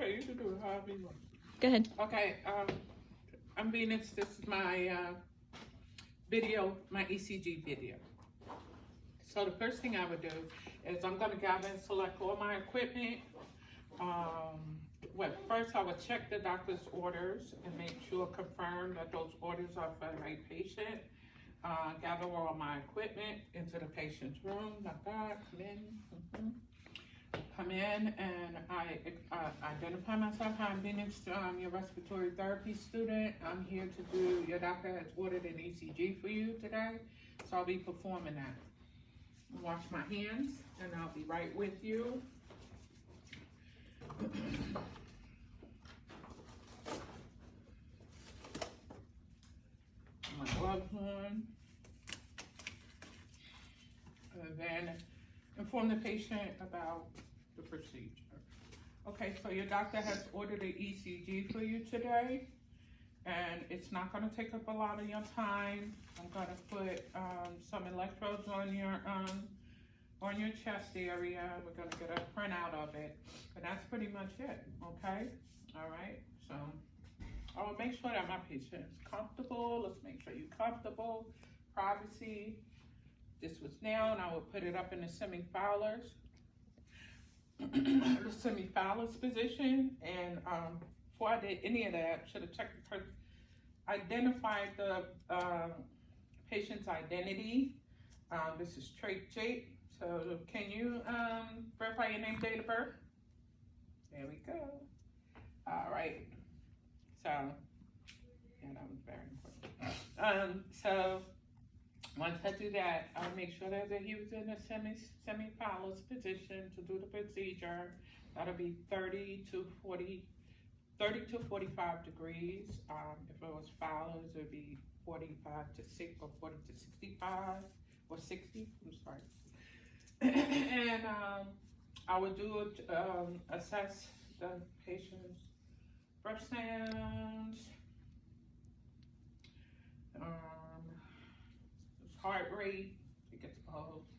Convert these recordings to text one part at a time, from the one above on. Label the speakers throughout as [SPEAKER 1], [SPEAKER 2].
[SPEAKER 1] Okay, you can do it however you want.
[SPEAKER 2] Go ahead.
[SPEAKER 1] Okay, I'm Venus. This is my video, my ECG video. So the first thing I would do is I'm going to gather and select all my equipment. First I would check the doctor's orders and make sure, confirm that those orders are for the right patient. Gather all my equipment into the patient's room, like that, come in and I identify myself. Hi, I'm Venus, your respiratory therapy student. I'm here to do, your doctor has ordered an ECG for you today, so I'll be performing that. Wash my hands and I'll be right with you. My gloves on. And then inform the patient about the procedure. Okay, so your doctor has ordered an ECG for you today, and it's not going to take up a lot of your time. I'm going to put some electrodes on your chest area. We're going to get a printout of it, but that's pretty much it. Okay, all right. So I will make sure that my patient is comfortable. Let's make sure you're comfortable. Privacy. This was down. I would put it up in the semi-Fowler's. The semi-Fowler's position, and before I did any of that, should have checked the person, identified the patient's identity. This is trait J. So can you verify your name, date of birth? There we go. All right. So yeah, that was very important. So once I do that, I'll make sure that he was in a semi-Fowler's position to do the procedure. That'll be 30 to 45 degrees. If it was Fowler's, it would be 45 to 6 or 40 to 65 or 60. I'm sorry. And I would do assess the patient's breath sounds. Heart rate, it gets pulse,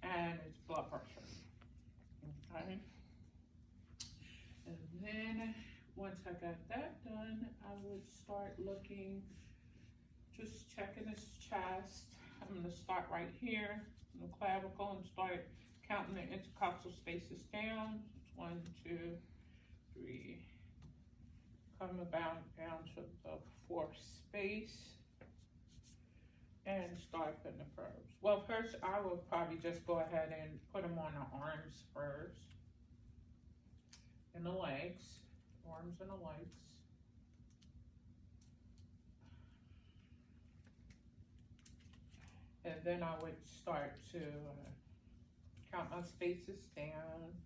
[SPEAKER 1] and it's blood pressure. Okay. And then once I got that done, I would start looking, just checking his chest. I'm gonna start right here in the clavicle and start counting the intercostal spaces down. 1, 2, 3. Come about down to the 4th space. And start putting the probes. Well, first I will probably just go ahead and put them on the arms first. And the legs. Arms and the legs. And then I would start to count my spaces down.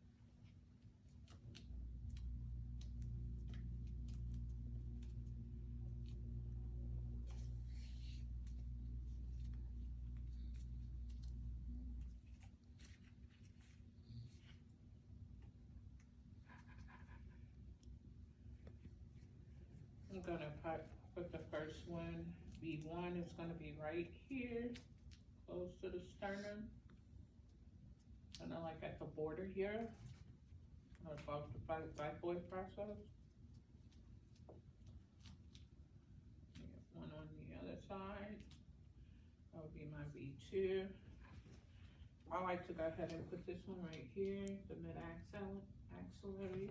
[SPEAKER 1] I'm gonna put the first one, B1 is gonna be right here, close to the sternum. And then like at the border here, above the xiphoid process. One on the other side, that would be my B2. I like to go ahead and put this one right here, the mid-axillary.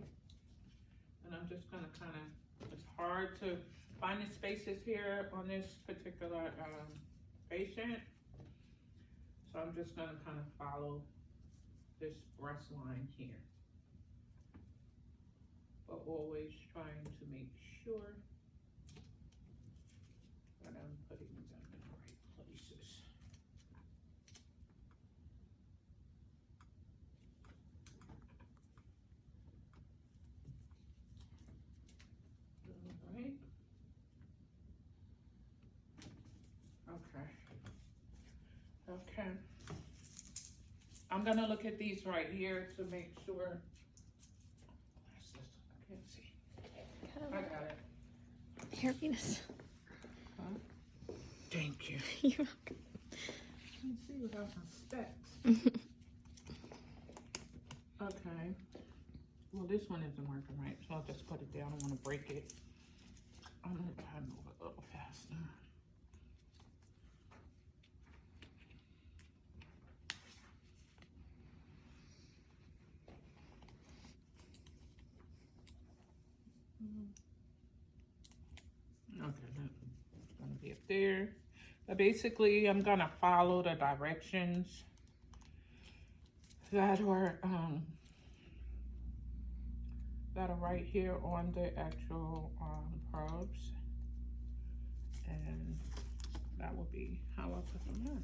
[SPEAKER 1] And I'm just gonna it's hard to find the spaces here on this particular patient. So I'm just gonna kind of follow this breast line here. But always trying to make sure that I'm putting them in the right places. Okay. I'm gonna look at these right here to make sure. I can't see. I got it.
[SPEAKER 2] Here, Venus.
[SPEAKER 1] Huh? Thank you.
[SPEAKER 2] You're welcome.
[SPEAKER 1] I can see without my specs. Okay. Well, this one isn't working right, so I'll just put it down. I don't want to break it. I'm gonna try to move it a little faster. Okay, that's gonna be up there. But basically, I'm gonna follow the directions that are right here on the actual probes, and that will be how I put them in.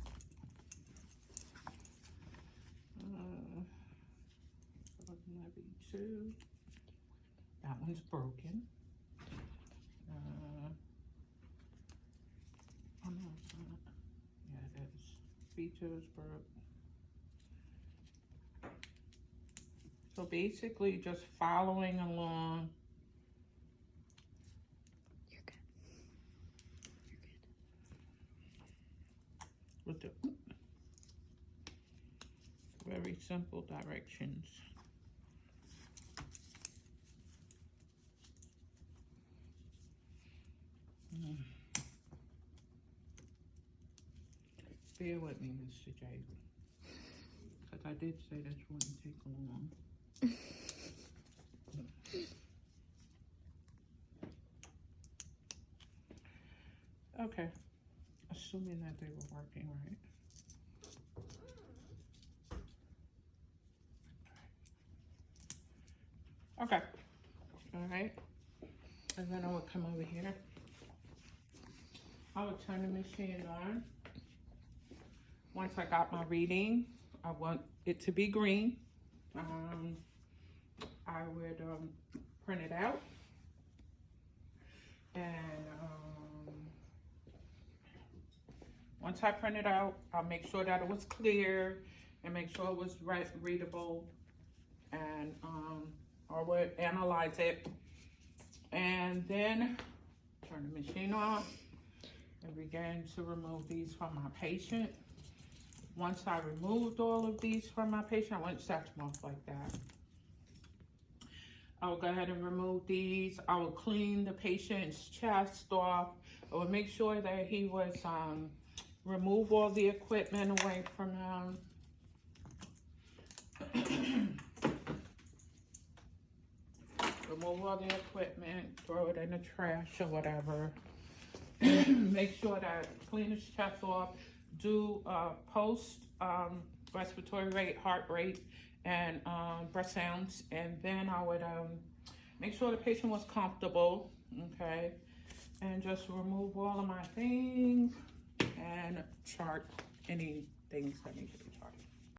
[SPEAKER 1] Maybe two. That one's broken. Oh no, it's not. Yeah, it is. B2 is broke. So basically, just following along.
[SPEAKER 2] You're good. You're good.
[SPEAKER 1] With the very simple directions. Bear with me, Mr. J, because I did say this wouldn't take long. Okay, assuming that they were working right. Okay, all right, and then I would come over here. I would turn the machine on. Once I got my reading, I want it to be green. I would print it out, and once I print it out, I'll make sure that it was clear and make sure it was readable, and I would analyze it, and then turn the machine off and begin to remove these from my patient. Once I removed all of these from my patient, I wouldn't set them off like that. I will go ahead and remove these. I will clean the patient's chest off. I will make sure that he was, remove all the equipment away from him. Remove all the equipment, throw it in the trash or whatever. Make sure that clean his chest off. Do post respiratory rate, heart rate, and breath sounds, and then I would make sure the patient was comfortable, okay, and just remove all of my things and chart any things that need to be charted.